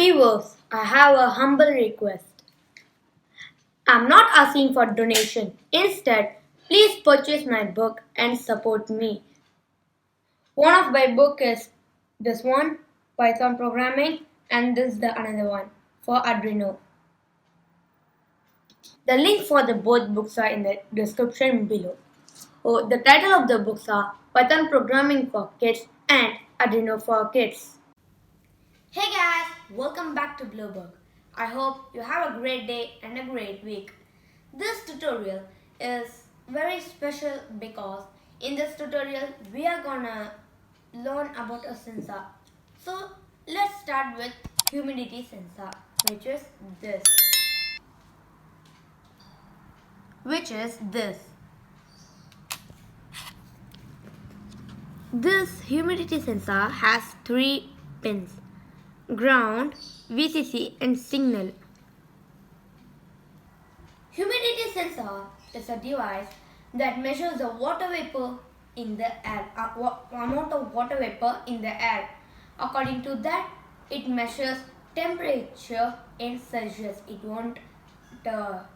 Viewers, I have a humble request. I'm not asking for donation. Instead, please purchase my book and support me. One of my book is this one, Python programming, and this the another one for Arduino. The link for the both books are in the description below. Oh, the title of the books are Python programming for kids and Arduino for kids. Hey guys, welcome back to Bluebird. I hope you have a great day and a great week. This tutorial is very special because in this tutorial we are gonna learn about a sensor. So let's start with humidity sensor, which is this. Which is this. This humidity sensor has three pins: ground, VCC and signal. Humidity sensor is a device that measures the water vapor in the air, amount of water vapor in the air. According to that, it measures temperature in Celsius. It won't tell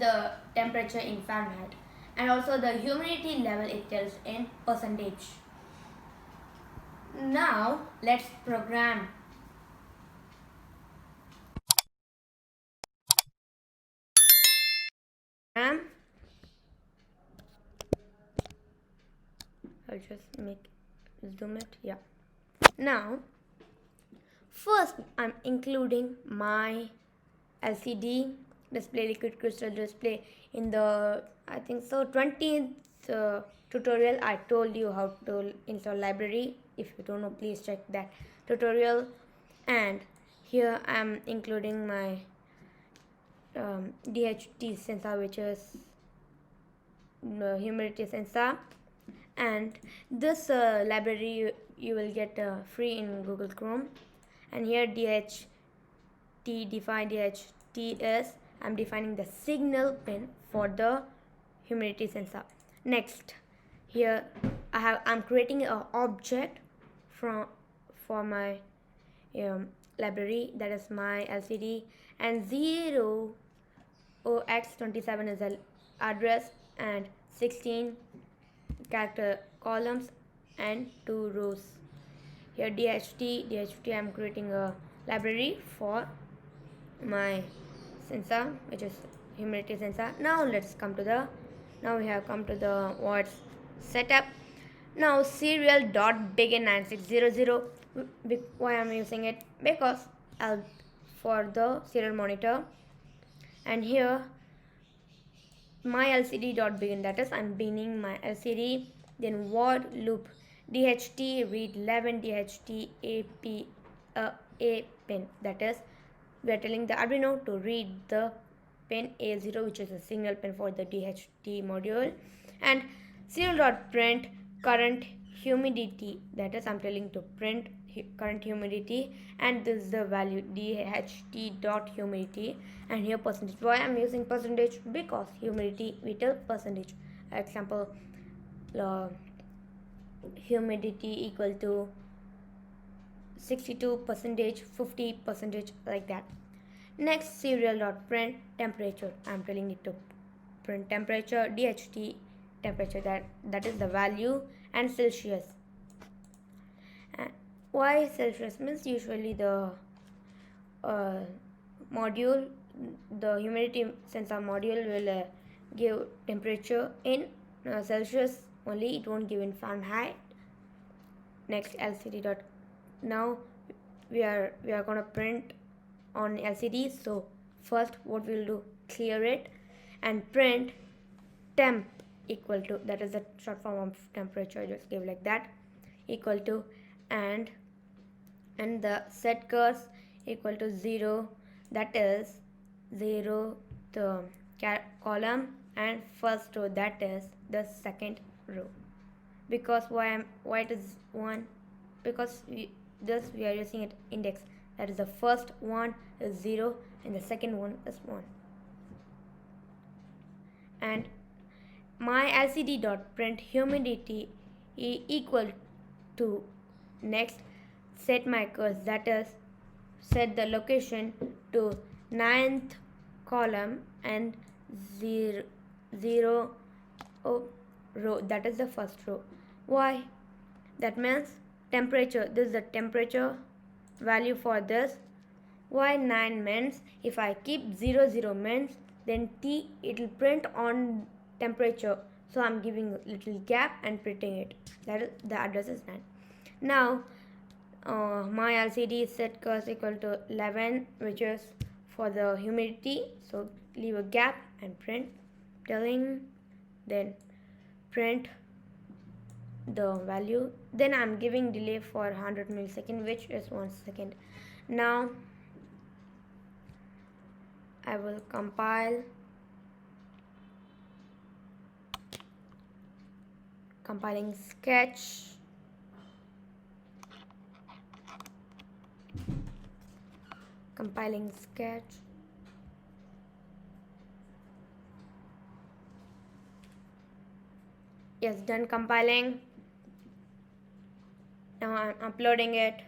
the temperature in Fahrenheit, and also the humidity level it tells in percentage. Now let's program. I'll just zoom it. Yeah. Now, first I'm including my LCD display, liquid crystal display, in the I think so 20th tutorial. I told you how to install library. If you don't know, please check that tutorial. And here I'm including my DHT sensor, which is humidity sensor, and this library you will get free in Google Chrome. And here DHT is I'm defining the signal pin for the humidity sensor. Next, here I'm creating an object for my library, that is my LCD, and 0x27 is the address, and 16 character columns and 2 rows. Here DHT I'm creating a library for my sensor, which is humidity sensor. Now we have come to the what's setup. Now serial.begin 9600. Why I'm using it? Because for the serial monitor. And here my LCD.begin, that is I'm beginning my LCD. Then word loop DHT read 11 DHT A pin, that is we are telling the Arduino to read the pin A0, which is a signal pin for the DHT module. And serial.print current humidity, that is I'm telling to print current humidity, and this is the value DHT.humidity. and here percentage. Why I'm using percentage? Because humidity we tell percentage. Example, humidity equal to 62%, 50%, like that. Next, serial.print temperature. I'm telling it to print temperature, DHT temperature, that is the value, and Celsius. And why Celsius? Means usually the module, the humidity sensor module will give temperature in Celsius only, it won't give in Fahrenheit. Next, LCD dot. Now we are gonna print on LCD. So first what we'll do, clear it and print temp equal to, that is the short form of temperature, just give like that, equal to, and the set curse equal to 0, that is 0 the column, and first row, that is the second row. Because why it is 1? Because we are using it index, that is the first one is 0 and the second one is 1. And my LCD.print humidity equal to, next set my curse, that is set the location to 9th column and 0 row, that is the first row. Why? That means temperature, this is the temperature value for this. Why 9 means if I keep 0 means then T, it will print on temperature, so I'm giving a little gap and printing it. That is, the address is 9. Now my LCD is set cos equal to 11, which is for the humidity, so leave a gap and print telling, then print the value. Then I'm giving delay for 100 millisecond, which is 1 second. Now I will compile, compiling sketch, compiling sketch. Yes, done compiling. Now I'm uploading it.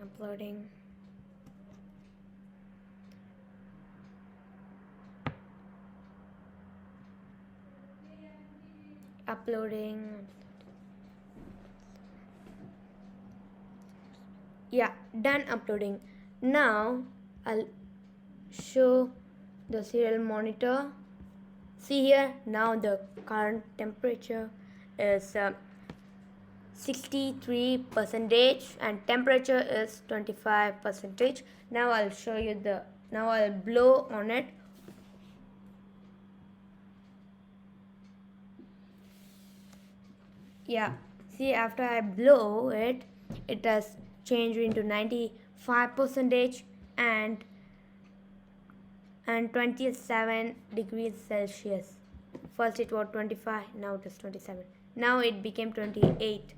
Uploading. Uploading. Yeah, done uploading. Now I'll show the serial monitor. See here, now the current temperature is 63% and temperature is 25%. Now I'll show you now I'll blow on it. Yeah, see, after I blow it, it has changed into 95% and 27 degrees Celsius. First it was 25, now it is 27. Now it became 28.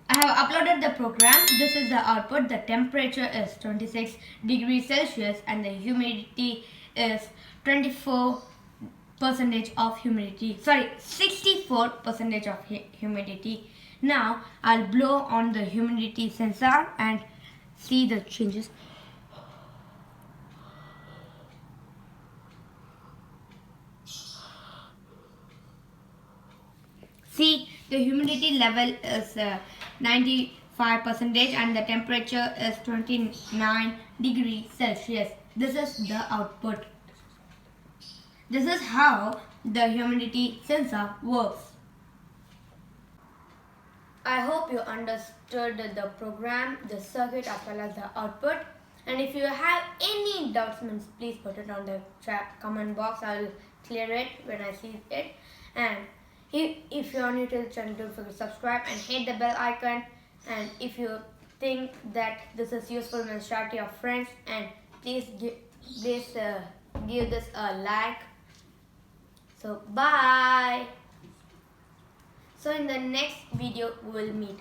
I have uploaded the program. This is the output. The temperature is 26 degrees Celsius and the humidity is 24% of humidity. Sorry, 64% of humidity. Now I'll blow on the humidity sensor and see the changes. See, the humidity level is 95% and the temperature is 29 degrees Celsius. This is the output. This is how the humidity sensor works. I hope you understood the program, the circuit as well as the output. And if you have any doubts, please put it on the chat comment box. I will clear it when I see it. And if you are new to the channel, don't forget to subscribe and hit the bell icon. And if you think that this is useful, share to your friends and please give this a like. So bye. So in the next video we will meet.